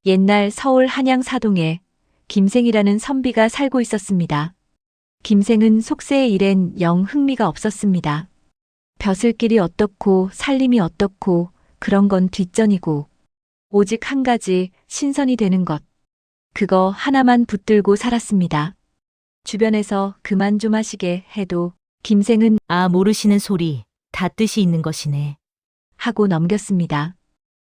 옛날 서울 한양 사동에 김생이라는 선비가 살고 있었습니다. 김생은 속세의 일엔 영 흥미가 없었습니다. 벼슬길이 어떻고 살림이 어떻고 그런 건 뒷전이고 오직 한 가지 신선이 되는 것. 그거 하나만 붙들고 살았습니다. 주변에서 그만 좀 하시게 해도 김생은 아, 모르시는 소리. 다 뜻이 있는 것이네. 하고 넘겼습니다.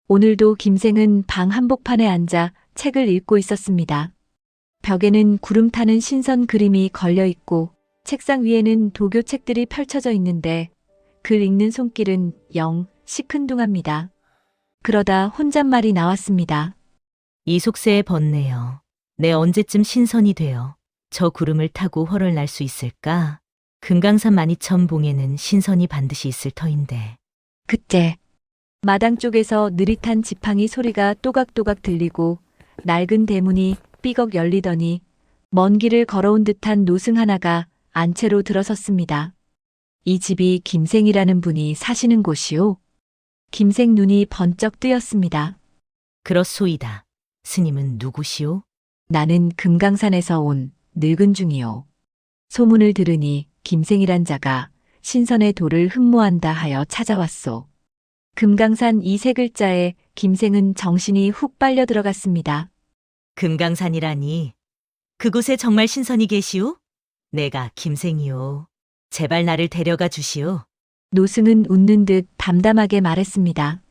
오늘도 김생은 방 한복판에 앉아 책을 읽고 있었습니다. 벽에는 구름 타는 신선 그림이 걸려 있고 책상 위에는 도교 책들이 펼쳐져 있는데 글 읽는 손길은 영 시큰둥합니다. 그러다 혼잣말이 나왔습니다. 이 속세에 벗네요. 내 언제쯤 신선이 되어 저 구름을 타고 헐을 날 수 있을까? 금강산 만이천봉에는 신선이 반드시 있을 터인데. 그때 마당 쪽에서 느릿한 지팡이 소리가 또각또각 들리고 낡은 대문이 삐걱 열리더니 먼 길을 걸어온 듯한 노승 하나가 안채로 들어섰습니다. 이 집이 김생이라는 분이 사시는 곳이오? 김생 눈이 번쩍 뜨였습니다. 그렇소이다. 스님은 누구시오? 나는 금강산에서 온 늙은 중이오. 소문을 들으니 김생이란 자가 신선의 돌을 흠모한다 하여 찾아왔소. 금강산 이 세 글자에 김생은 정신이 훅 빨려 들어갔습니다. 금강산이라니. 그곳에 정말 신선이 계시오? 내가 김생이오. 제발 나를 데려가 주시오. 노승은 웃는 듯 담담하게 말했습니다.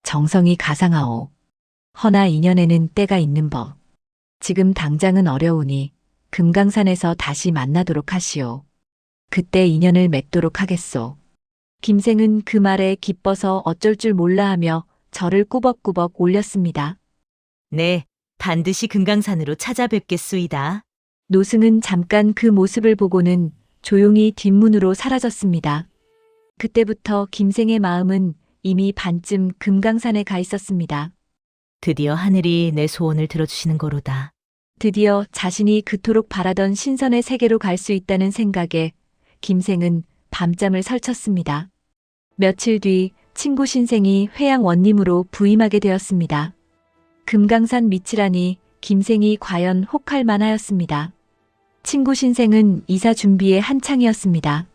정성이 가상하오. 허나 인연에는 때가 있는 법. 지금 당장은 어려우니 금강산에서 다시 만나도록 하시오. 그때 인연을 맺도록 하겠소. 김생은 그 말에 기뻐서 어쩔 줄 몰라 하며 저를 꾸벅꾸벅 올렸습니다. 네, 반드시 금강산으로 찾아뵙겠소이다. 노승은 잠깐 그 모습을 보고는 조용히 뒷문으로 사라졌습니다. 그때부터 김생의 마음은 이미 반쯤 금강산에 가 있었습니다. 드디어 하늘이 내 소원을 들어주시는 거로다. 드디어 자신이 그토록 바라던 신선의 세계로 갈 수 있다는 생각에 김생은 밤잠을 설쳤습니다. 며칠 뒤 친구 신생이 회양 원님으로 부임하게 되었습니다. 금강산 밑이라니 김생이 과연 혹할 만하였습니다. 친구 신생은 이사 준비에 한창이었습니다.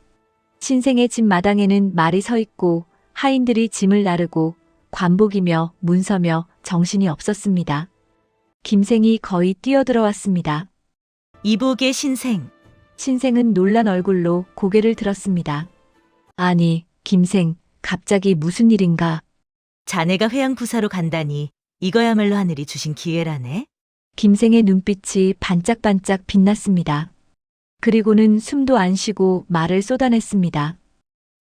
신생의 집 마당에는 말이 서 있고 하인들이 짐을 나르고 관복이며 문서며 정신이 없었습니다. 김생이 거의 뛰어들어왔습니다. 이복의 신생. 신생은 놀란 얼굴로 고개를 들었습니다. 아니, 김생, 갑자기 무슨 일인가? 자네가 회양부사로 간다니 이거야말로 하늘이 주신 기회라네. 김생의 눈빛이 반짝반짝 빛났습니다. 그리고는 숨도 안 쉬고 말을 쏟아냈습니다.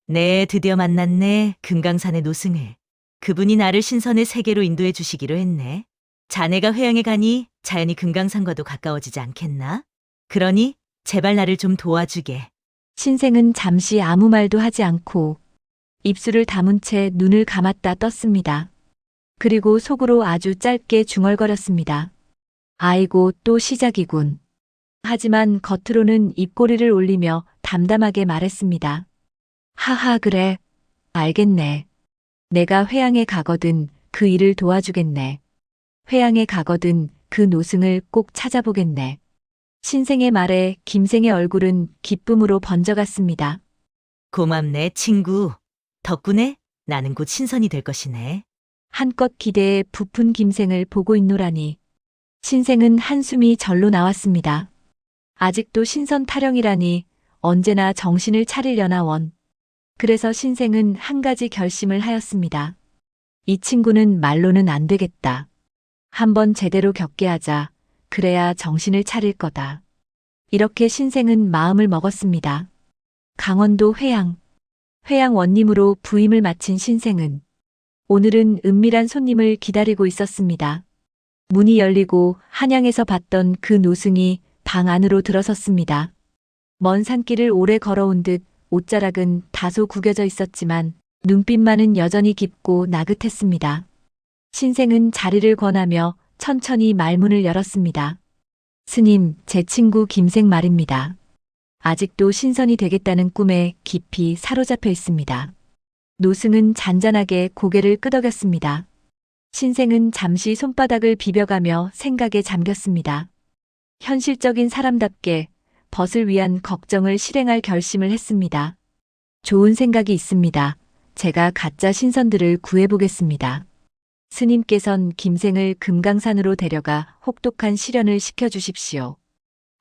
네, 드디어 만났네. 금강산의 노승을. 그분이 나를 신선의 세계로 인도해 주시기로 했네. 자네가 회양에 가니 자연히 금강산과도 가까워지지 않겠나? 그러니 제발 나를 좀 도와주게. 신생은 잠시 아무 말도 하지 않고 입술을 다문 채 눈을 감았다 떴습니다. 그리고 속으로 아주 짧게 중얼거렸습니다. 아이고, 또 시작이군. 하지만 겉으로는 입꼬리를 올리며 담담하게 말했습니다. 하하, 그래. 알겠네. 내가 회양에 가거든 그 일을 도와주겠네. 회양에 가거든 그 노승을 꼭 찾아보겠네. 신생의 말에 김생의 얼굴은 기쁨으로 번져갔습니다. 고맙네, 친구. 덕분에 나는 곧 신선이 될 것이네. 한껏 기대에 부푼 김생을 보고 있노라니. 신생은 한숨이 절로 나왔습니다. 아직도 신선 타령이라니 언제나 정신을 차리려나 원. 그래서 신생은 한 가지 결심을 하였습니다. 이 친구는 말로는 안 되겠다. 한번 제대로 겪게 하자. 그래야 정신을 차릴 거다. 이렇게 신생은 마음을 먹었습니다. 강원도 회양 원님으로 부임을 마친 신생은 오늘은 은밀한 손님을 기다리고 있었습니다. 문이 열리고 한양에서 봤던 그 노승이 방 안으로 들어섰습니다. 먼 산길을 오래 걸어온 듯 옷자락은 다소 구겨져 있었지만 눈빛만은 여전히 깊고 나긋했습니다. 신생은 자리를 권하며 천천히 말문을 열었습니다. 스님, 제 친구 김생 말입니다. 아직도 신선이 되겠다는 꿈에 깊이 사로잡혀 있습니다. 노승은 잔잔하게 고개를 끄덕였습니다. 신생은 잠시 손바닥을 비벼가며 생각에 잠겼습니다. 현실적인 사람답게 벗을 위한 걱정을 실행할 결심을 했습니다. 좋은 생각이 있습니다. 제가 가짜 신선들을 구해보겠습니다. 스님께선 김생을 금강산으로 데려가 혹독한 시련을 시켜주십시오.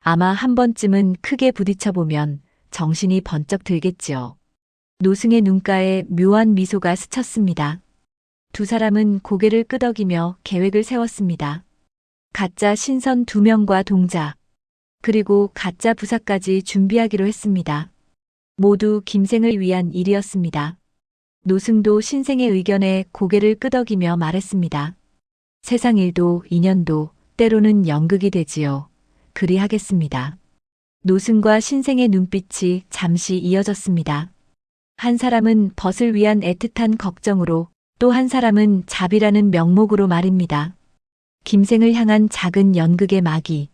아마 한 번쯤은 크게 부딪혀보면 정신이 번쩍 들겠지요. 노승의 눈가에 묘한 미소가 스쳤습니다. 두 사람은 고개를 끄덕이며 계획을 세웠습니다. 가짜 신선 2명과 동자, 그리고 가짜 부사까지 준비하기로 했습니다. 모두 김생을 위한 일이었습니다. 노승도 신생의 의견에 고개를 끄덕이며 말했습니다. 세상 일도 인연도 때로는 연극이 되지요. 그리하겠습니다. 노승과 신생의 눈빛이 잠시 이어졌습니다. 한 사람은 벗을 위한 애틋한 걱정으로, 또 한 사람은 자비라는 명목으로 말입니다. 김생을 향한 작은 연극의 막이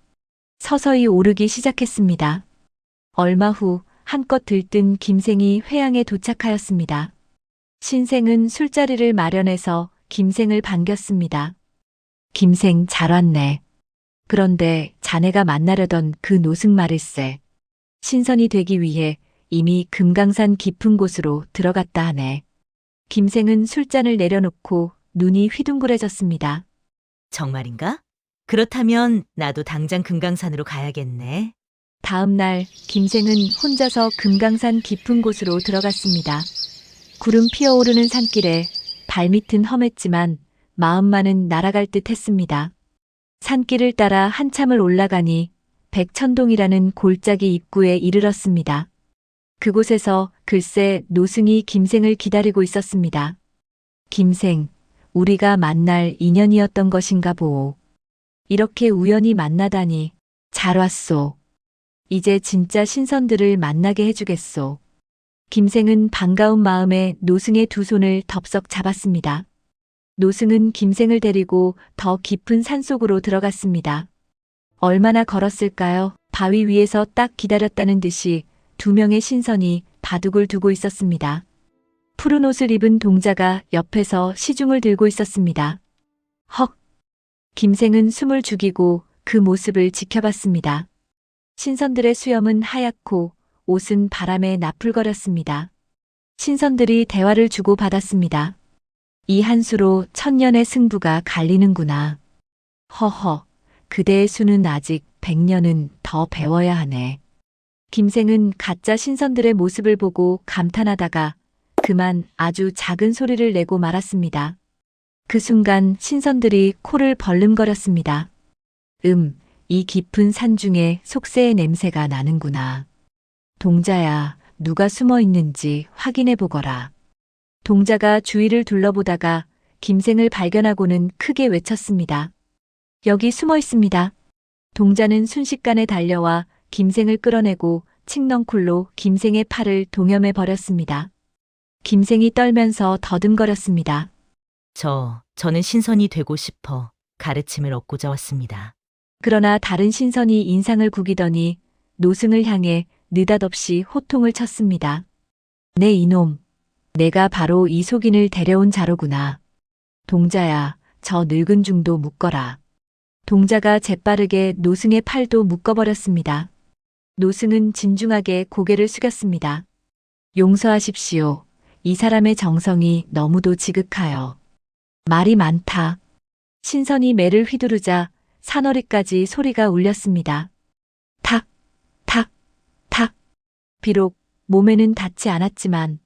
서서히 오르기 시작했습니다. 얼마 후 한껏 들뜬 김생이 회양에 도착하였습니다. 신생은 술자리를 마련해서 김생을 반겼습니다. 김생 잘 왔네. 그런데 자네가 만나려던 그 노승 말일세. 신선이 되기 위해 이미 금강산 깊은 곳으로 들어갔다 하네. 김생은 술잔을 내려놓고 눈이 휘둥그레졌습니다. 정말인가? 그렇다면 나도 당장 금강산으로 가야겠네. 다음 날 김생은 혼자서 금강산 깊은 곳으로 들어갔습니다. 구름 피어오르는 산길에 발밑은 험했지만 마음만은 날아갈 듯 했습니다. 산길을 따라 한참을 올라가니 백천동이라는 골짜기 입구에 이르렀습니다. 그곳에서 글쎄 노승이 김생을 기다리고 있었습니다. 김생, 우리가 만날 인연이었던 것인가 보오. 이렇게 우연히 만나다니 잘 왔소. 이제 진짜 신선들을 만나게 해주겠소. 김생은 반가운 마음에 노승의 두 손을 덥석 잡았습니다. 노승은 김생을 데리고 더 깊은 산속으로 들어갔습니다. 얼마나 걸었을까요? 바위 위에서 딱 기다렸다는 듯이 2명의 신선이 바둑을 두고 있었습니다. 푸른 옷을 입은 동자가 옆에서 시중을 들고 있었습니다. 헉! 김생은 숨을 죽이고 그 모습을 지켜봤습니다. 신선들의 수염은 하얗고 옷은 바람에 나풀거렸습니다. 신선들이 대화를 주고받았습니다. 이 한 수로 천년의 승부가 갈리는구나. 허허, 그대의 수는 아직 100년은 더 배워야 하네. 김생은 가짜 신선들의 모습을 보고 감탄하다가 그만 아주 작은 소리를 내고 말았습니다. 그 순간 신선들이 코를 벌름거렸습니다. 이 깊은 산 중에 속세의 냄새가 나는구나. 동자야, 누가 숨어 있는지 확인해 보거라. 동자가 주위를 둘러보다가 김생을 발견하고는 크게 외쳤습니다. 여기 숨어 있습니다. 동자는 순식간에 달려와 김생을 끌어내고 칡넝쿨로 김생의 팔을 동여매 버렸습니다. 김생이 떨면서 더듬거렸습니다. 저는 신선이 되고 싶어 가르침을 얻고자 왔습니다. 그러나 다른 신선이 인상을 구기더니 노승을 향해 느닷없이 호통을 쳤습니다. 네 이놈, 내가 바로 이 속인을 데려온 자로구나. 동자야, 저 늙은 중도 묶어라. 동자가 재빠르게 노승의 팔도 묶어버렸습니다. 노승은 진중하게 고개를 숙였습니다. 용서하십시오. 이 사람의 정성이 너무도 지극하여. 말이 많다. 신선이 매를 휘두르자 산허리까지 소리가 울렸습니다. 탁, 탁, 탁. 비록 몸에는 닿지 않았지만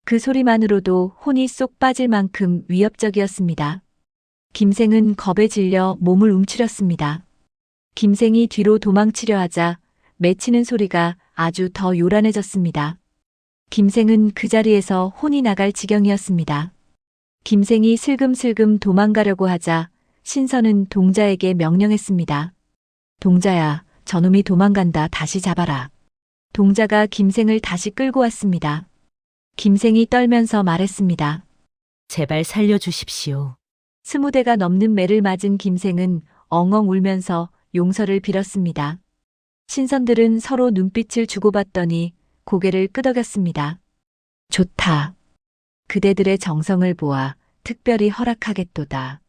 그 소리만으로도 혼이 쏙 빠질 만큼 위협적이었습니다. 김생은 겁에 질려 몸을 움츠렸습니다. 김생이 뒤로 도망치려 하자 맺히는 소리가 아주 더 요란해졌습니다. 김생은 그 자리에서 혼이 나갈 지경이었습니다. 김생이 슬금슬금 도망가려고 하자 신선은 동자에게 명령했습니다. 동자야, 저놈이 도망간다. 다시 잡아라. 동자가 김생을 다시 끌고 왔습니다. 김생이 떨면서 말했습니다. 제발 살려주십시오. 20대가 넘는 매를 맞은 김생은 엉엉 울면서 용서를 빌었습니다. 신선들은 서로 눈빛을 주고받더니 고개를 끄덕였습니다. 좋다. 그대들의 정성을 보아 특별히 허락하겠도다.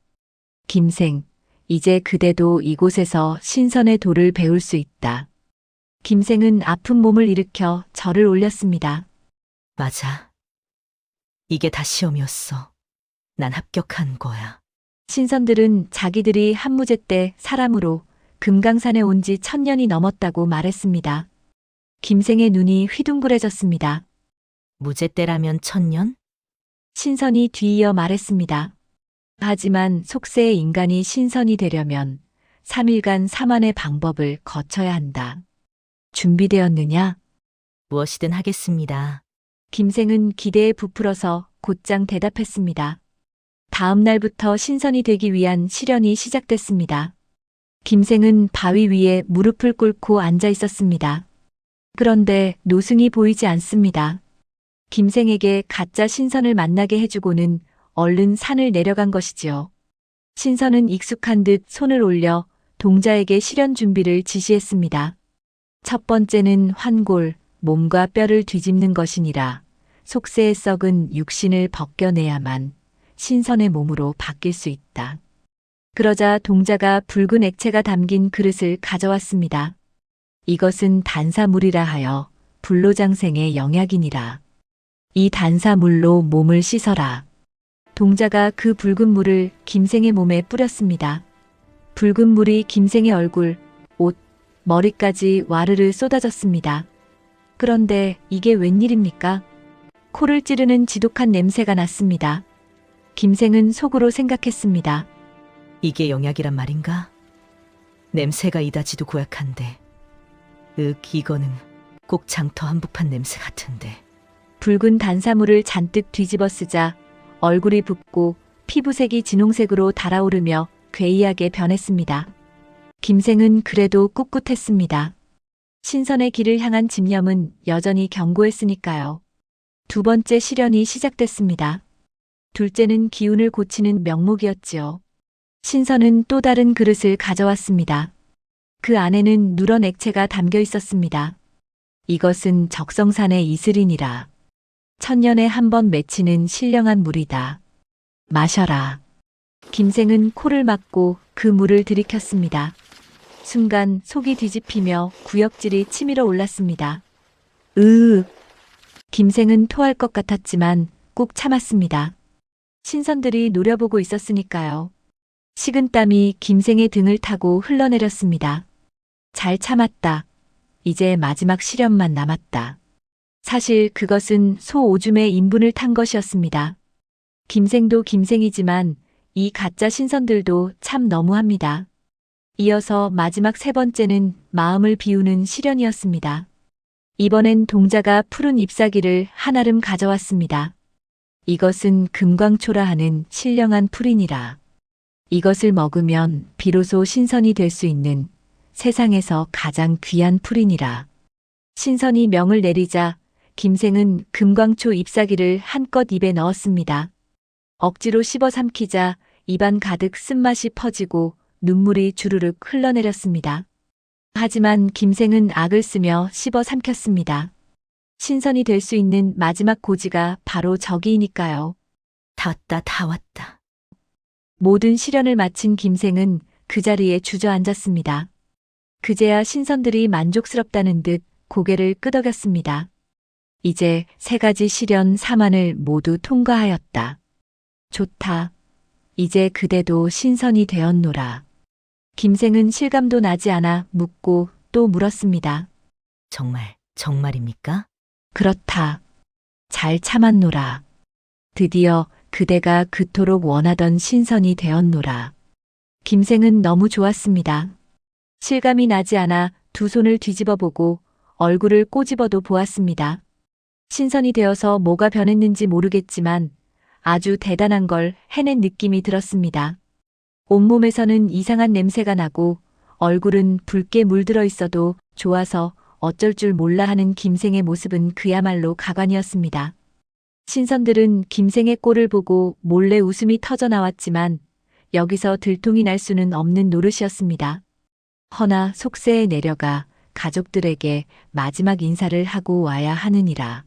김생, 이제 그대도 이곳에서 신선의 도를 배울 수 있다. 김생은 아픈 몸을 일으켜 절을 올렸습니다. 맞아. 이게 다 시험이었어. 난 합격한 거야. 신선들은 자기들이 한무제 때 사람으로 금강산에 온 지 1000년이 넘었다고 말했습니다. 김생의 눈이 휘둥그레졌습니다. 무제 때라면 1000년? 신선이 뒤이어 말했습니다. 하지만 속세의 인간이 신선이 되려면 3일간 사만의 방법을 거쳐야 한다. 준비되었느냐? 무엇이든 하겠습니다. 김생은 기대에 부풀어서 곧장 대답했습니다. 다음 날부터 신선이 되기 위한 시련이 시작됐습니다. 김생은 바위 위에 무릎을 꿇고 앉아 있었습니다. 그런데 노승이 보이지 않습니다. 김생에게 가짜 신선을 만나게 해주고는 얼른 산을 내려간 것이지요. 신선은 익숙한 듯 손을 올려 동자에게 시련 준비를 지시했습니다. 첫 번째는 환골, 몸과 뼈를 뒤집는 것이니라. 속세에 썩은 육신을 벗겨내야만 신선의 몸으로 바뀔 수 있다. 그러자 동자가 붉은 액체가 담긴 그릇을 가져왔습니다. 이것은 단사물이라 하여 불로장생의 영약이니라. 이 단사물로 몸을 씻어라. 동자가 그 붉은 물을 김생의 몸에 뿌렸습니다. 붉은 물이 김생의 얼굴, 옷, 머리까지 와르르 쏟아졌습니다. 그런데 이게 웬일입니까? 코를 찌르는 지독한 냄새가 났습니다. 김생은 속으로 생각했습니다. 이게 영약이란 말인가? 냄새가 이다지도 고약한데. 이거는 꼭 장터 한복판 냄새 같은데. 붉은 단사물을 잔뜩 뒤집어 쓰자 얼굴이 붓고 피부색이 진홍색으로 달아오르며 괴이하게 변했습니다. 김생은 그래도 꿋꿋했습니다. 신선의 길을 향한 집념은 여전히 견고했으니까요. 두 번째 시련이 시작됐습니다. 둘째는 기운을 고치는 명목이었지요. 신선은 또 다른 그릇을 가져왔습니다. 그 안에는 누런 액체가 담겨 있었습니다. 이것은 적성산의 이슬이니라. 1000년에 한 번 맺히는 신령한 물이다. 마셔라. 김생은 코를 막고 그 물을 들이켰습니다. 순간 속이 뒤집히며 구역질이 치밀어 올랐습니다. 으윽. 김생은 토할 것 같았지만 꾹 참았습니다. 신선들이 노려보고 있었으니까요. 식은땀이 김생의 등을 타고 흘러내렸습니다. 잘 참았다. 이제 마지막 시련만 남았다. 사실 그것은 소 오줌의 인분을 탄 것이었습니다. 김생도 김생이지만 이 가짜 신선들도 참 너무합니다. 이어서 마지막 세 번째는 마음을 비우는 시련이었습니다. 이번엔 동자가 푸른 잎사귀를 한아름 가져왔습니다. 이것은 금광초라 하는 신령한 풀이니라. 이것을 먹으면 비로소 신선이 될 수 있는 세상에서 가장 귀한 풀이니라. 신선이 명을 내리자 김생은 금광초 잎사귀를 한껏 입에 넣었습니다. 억지로 씹어 삼키자 입안 가득 쓴맛이 퍼지고 눈물이 주르륵 흘러내렸습니다. 하지만 김생은 악을 쓰며 씹어 삼켰습니다. 신선이 될 수 있는 마지막 고지가 바로 저기이니까요. 다 왔다, 다 왔다. 모든 시련을 마친 김생은 그 자리에 주저앉았습니다. 그제야 신선들이 만족스럽다는 듯 고개를 끄덕였습니다. 이제 3가지 시련 4만을 모두 통과하였다. 좋다. 이제 그대도 신선이 되었노라. 김생은 실감도 나지 않아 묻고 또 물었습니다. 정말입니까? 그렇다. 잘 참았노라. 드디어 그대가 그토록 원하던 신선이 되었노라. 김생은 너무 좋았습니다. 실감이 나지 않아 두 손을 뒤집어 보고 얼굴을 꼬집어도 보았습니다. 신선이 되어서 뭐가 변했는지 모르겠지만 아주 대단한 걸 해낸 느낌이 들었습니다. 온몸에서는 이상한 냄새가 나고 얼굴은 붉게 물들어 있어도 좋아서 어쩔 줄 몰라 하는 김생의 모습은 그야말로 가관이었습니다. 신선들은 김생의 꼴을 보고 몰래 웃음이 터져 나왔지만 여기서 들통이 날 수는 없는 노릇이었습니다. 허나 속세에 내려가 가족들에게 마지막 인사를 하고 와야 하느니라.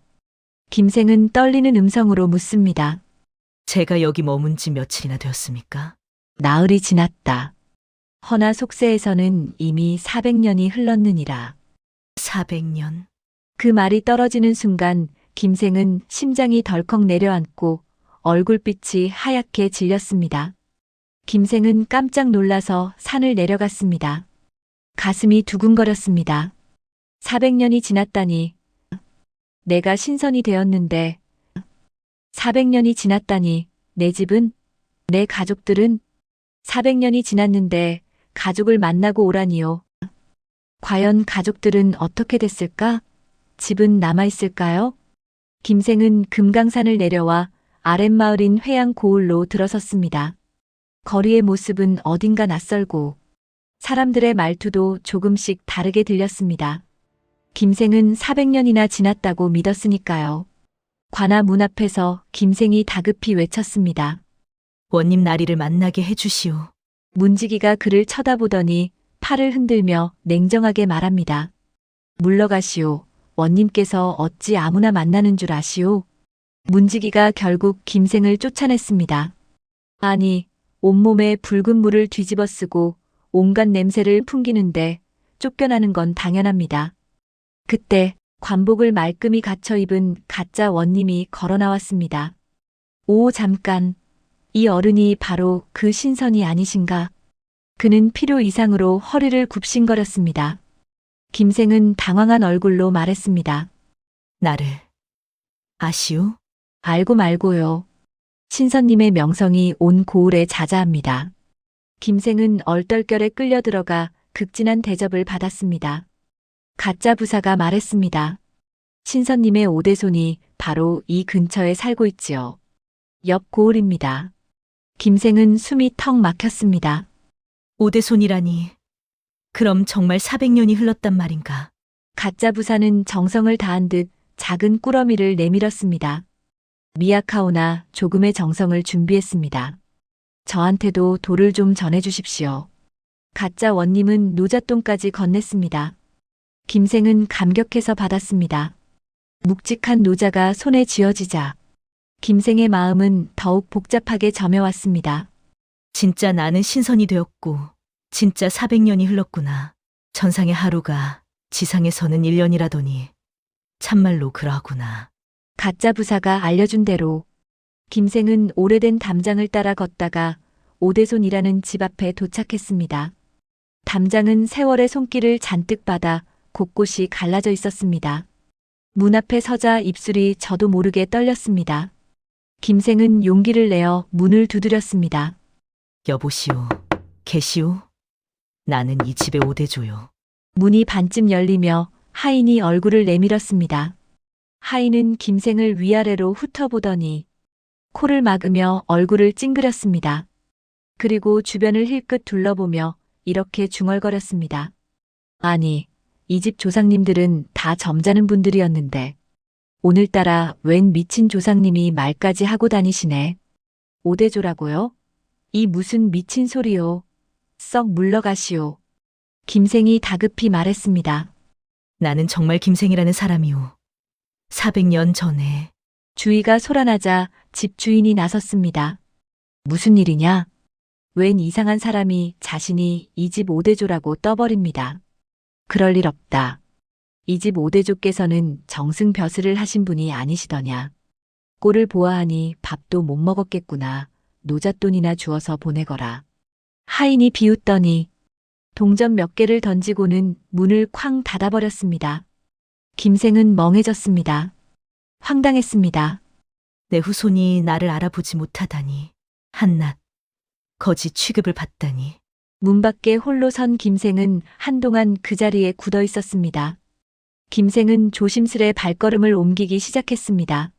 김생은 떨리는 음성으로 묻습니다. 제가 여기 머문 지 며칠이나 되었습니까? 나흘이 지났다. 허나 속세에서는 이미 400년이 흘렀느니라. 400년. 그 말이 떨어지는 순간 김생은 심장이 덜컥 내려앉고 얼굴빛이 하얗게 질렸습니다. 김생은 깜짝 놀라서 산을 내려갔습니다. 가슴이 두근거렸습니다. 400년이 지났다니. 내가 신선이 되었는데 400년이 지났다니. 내 집은? 내 가족들은? 400년이 지났는데 가족을 만나고 오라니요. 과연 가족들은 어떻게 됐을까? 집은 남아있을까요? 김생은 금강산을 내려와 아랫마을인 회양고을로 들어섰습니다. 거리의 모습은 어딘가 낯설고 사람들의 말투도 조금씩 다르게 들렸습니다. 김생은 400년이나 지났다고 믿었으니까요. 관아 문 앞에서 김생이 다급히 외쳤습니다. 원님 나리를 만나게 해주시오. 문지기가 그를 쳐다보더니 팔을 흔들며 냉정하게 말합니다. 물러가시오. 원님께서 어찌 아무나 만나는 줄 아시오? 문지기가 결국 김생을 쫓아냈습니다. 아니, 온몸에 붉은 물을 뒤집어 쓰고 온갖 냄새를 풍기는데 쫓겨나는 건 당연합니다. 그때 관복을 말끔히 갖춰 입은 가짜 원님이 걸어 나왔습니다. 오, 잠깐. 이 어른이 바로 그 신선이 아니신가? 그는 필요 이상으로 허리를 굽신거렸습니다. 김생은 당황한 얼굴로 말했습니다. 나를 아시오? 알고 말고요. 신선님의 명성이 온 고을에 자자합니다. 김생은 얼떨결에 끌려 들어가 극진한 대접을 받았습니다. 가짜 부사가 말했습니다. 신선님의 오대손이 바로 이 근처에 살고 있지요. 옆 고을입니다. 김생은 숨이 턱 막혔습니다. 오대손이라니. 그럼 정말 400년이 흘렀단 말인가? 가짜 부사는 정성을 다한 듯 작은 꾸러미를 내밀었습니다. 미약하오나 조금의 정성을 준비했습니다. 저한테도 돌을 좀 전해주십시오. 가짜 원님은 노잣돈까지 건넸습니다. 김생은 감격해서 받았습니다. 묵직한 노자가 손에 쥐어지자 김생의 마음은 더욱 복잡하게 점여왔습니다. 진짜 나는 신선이 되었고 진짜 400년이 흘렀구나. 천상의 하루가 지상에서는 1년이라더니 참말로 그러하구나. 가짜 부사가 알려준 대로 김생은 오래된 담장을 따라 걷다가 오대손이라는 집 앞에 도착했습니다. 담장은 세월의 손길을 잔뜩 받아 곳곳이 갈라져 있었습니다. 문 앞에 서자 입술이 저도 모르게 떨렸습니다. 김생은 용기를 내어 문을 두드렸습니다. 여보시오. 계시오? 나는 이 집의 오대조요. 문이 반쯤 열리며 하인이 얼굴을 내밀었습니다. 하인은 김생을 위아래로 훑어보더니 코를 막으며 얼굴을 찡그렸습니다. 그리고 주변을 힐끗 둘러보며 이렇게 중얼거렸습니다. 아니, 이 집 조상님들은 다 점잖은 분들이었는데 오늘따라 웬 미친 조상님이 말까지 하고 다니시네. 오대조라고요? 이 무슨 미친 소리요. 썩 물러가시오. 김생이 다급히 말했습니다. 나는 정말 김생이라는 사람이오. 400년 전에 주위가 소란하자 집 주인이 나섰습니다. 무슨 일이냐? 웬 이상한 사람이 자신이 이 집 오대조라고 떠버립니다. 그럴 일 없다. 이 집 오대조께서는 정승벼슬을 하신 분이 아니시더냐. 꼴을 보아하니 밥도 못 먹었겠구나. 노잣돈이나 주어서 보내거라. 하인이 비웃더니 동전 몇 개를 던지고는 문을 쾅 닫아버렸습니다. 김생은 멍해졌습니다. 황당했습니다. 내 후손이 나를 알아보지 못하다니. 한낱 거지 취급을 받다니. 문 밖에 홀로 선 김생은 한동안 그 자리에 굳어 있었습니다. 김생은 조심스레 발걸음을 옮기기 시작했습니다.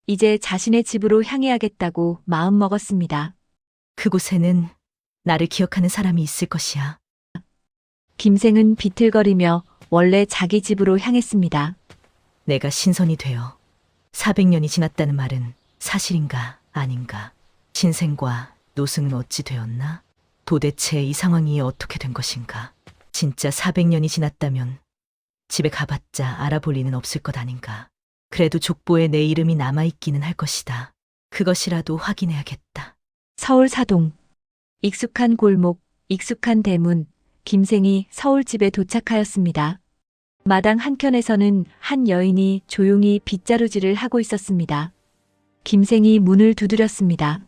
이제 자신의 집으로 향해야겠다고 마음먹었습니다. 그곳에는 나를 기억하는 사람이 있을 것이야. 김생은 비틀거리며 원래 자기 집으로 향했습니다. 내가 신선이 되어 400년이 지났다는 말은 사실인가 아닌가? 신생과 노승은 어찌 되었나? 도대체 이 상황이 어떻게 된 것인가? 진짜 400년이 지났다면 집에 가봤자 알아볼 리는 없을 것 아닌가? 그래도 족보에 내 이름이 남아있기는 할 것이다. 그것이라도 확인해야겠다. 서울 사동. 익숙한 골목, 익숙한 대문, 김생이 서울집에 도착하였습니다. 마당 한켠에서는 한 여인이 조용히 빗자루질을 하고 있었습니다. 김생이 문을 두드렸습니다.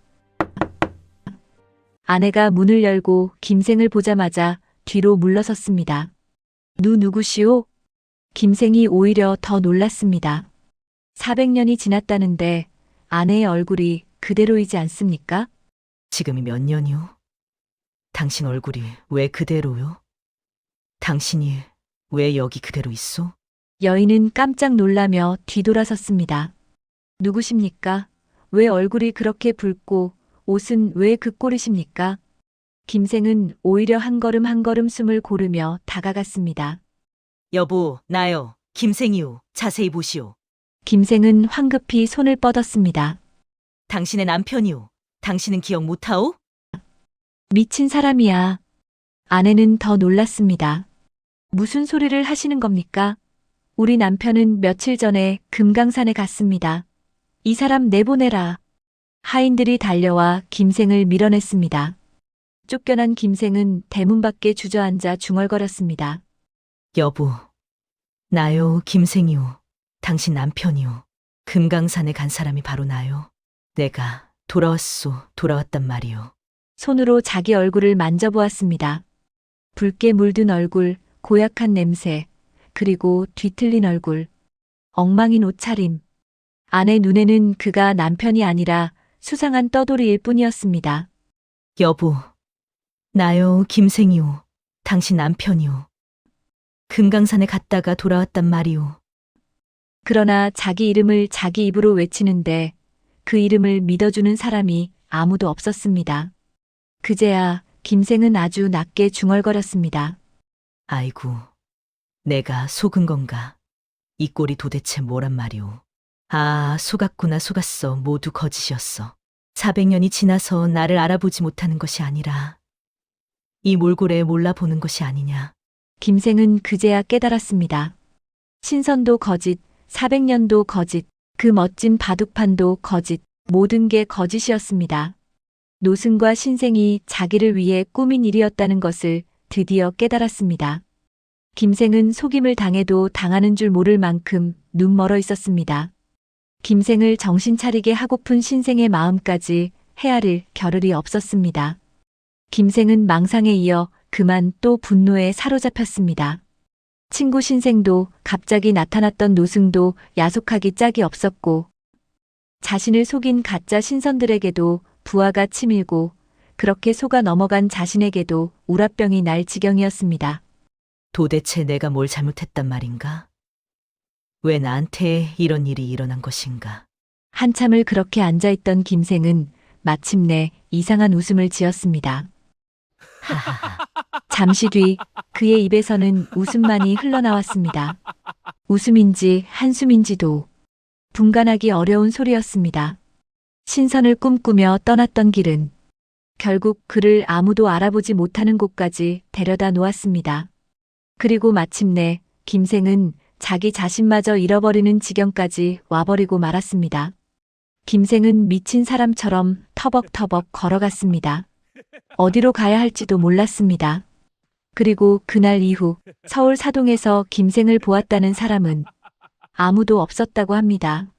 아내가 문을 열고 김생을 보자마자 뒤로 물러섰습니다. 누구시오? 김생이 오히려 더 놀랐습니다. 400년이 지났다는데 아내의 얼굴이 그대로이지 않습니까? 지금이 몇 년이요? 당신 얼굴이 왜 그대로요? 당신이 왜 여기 그대로 있소? 여인은 깜짝 놀라며 뒤돌아섰습니다. 누구십니까? 왜 얼굴이 그렇게 붉고 옷은 왜 그 꼴이십니까? 김생은 오히려 한 걸음 한 걸음 숨을 고르며 다가갔습니다. 여보, 나요. 김생이요. 자세히 보시오. 김생은 황급히 손을 뻗었습니다. 당신의 남편이요. 당신은 기억 못하오? 미친 사람이야. 아내는 더 놀랐습니다. 무슨 소리를 하시는 겁니까? 우리 남편은 며칠 전에 금강산에 갔습니다. 이 사람 내보내라. 하인들이 달려와 김생을 밀어냈습니다. 쫓겨난 김생은 대문 밖에 주저앉아 중얼거렸습니다. 여보, 나요. 김생이요. 당신 남편이요. 금강산에 간 사람이 바로 나요. 내가 돌아왔단 말이요. 손으로 자기 얼굴을 만져보았습니다. 붉게 물든 얼굴, 고약한 냄새, 그리고 뒤틀린 얼굴, 엉망인 옷차림. 아내 눈에는 그가 남편이 아니라 수상한 떠돌이일 뿐이었습니다. 여보, 나요. 김생이요. 당신 남편이요. 금강산에 갔다가 돌아왔단 말이요. 그러나 자기 이름을 자기 입으로 외치는데 그 이름을 믿어주는 사람이 아무도 없었습니다. 그제야 김생은 아주 낮게 중얼거렸습니다. 아이고, 내가 속은 건가? 이 꼴이 도대체 뭐란 말이오. 아, 속았구나 속았어. 모두 거짓이었어. 400년이 지나서 나를 알아보지 못하는 것이 아니라 이 몰골에 몰라보는 것이 아니냐. 김생은 그제야 깨달았습니다. 신선도 거짓, 400년도 거짓, 그 멋진 바둑판도 거짓, 모든 게 거짓이었습니다. 노승과 신생이 자기를 위해 꾸민 일이었다는 것을 드디어 깨달았습니다. 김생은 속임을 당해도 당하는 줄 모를 만큼 눈 멀어 있었습니다. 김생을 정신 차리게 하고픈 신생의 마음까지 헤아릴 겨를이 없었습니다. 김생은 망상에 이어 그만 또 분노에 사로잡혔습니다. 친구 신생도 갑자기 나타났던 노승도 야속하기 짝이 없었고 자신을 속인 가짜 신선들에게도 부하가 치밀고 그렇게 속아 넘어간 자신에게도 우라병이 날 지경이었습니다. 도대체 내가 뭘 잘못했단 말인가? 왜 나한테 이런 일이 일어난 것인가? 한참을 그렇게 앉아있던 김생은 마침내 이상한 웃음을 지었습니다. 하하하. 잠시 뒤 그의 입에서는 웃음만이 흘러나왔습니다. 웃음인지 한숨인지도 분간하기 어려운 소리였습니다. 신선을 꿈꾸며 떠났던 길은 결국 그를 아무도 알아보지 못하는 곳까지 데려다 놓았습니다. 그리고 마침내 김생은 자기 자신마저 잃어버리는 지경까지 와버리고 말았습니다. 김생은 미친 사람처럼 터벅터벅 걸어갔습니다. 어디로 가야 할지도 몰랐습니다. 그리고 그날 이후 서울 사동에서 김생을 보았다는 사람은 아무도 없었다고 합니다.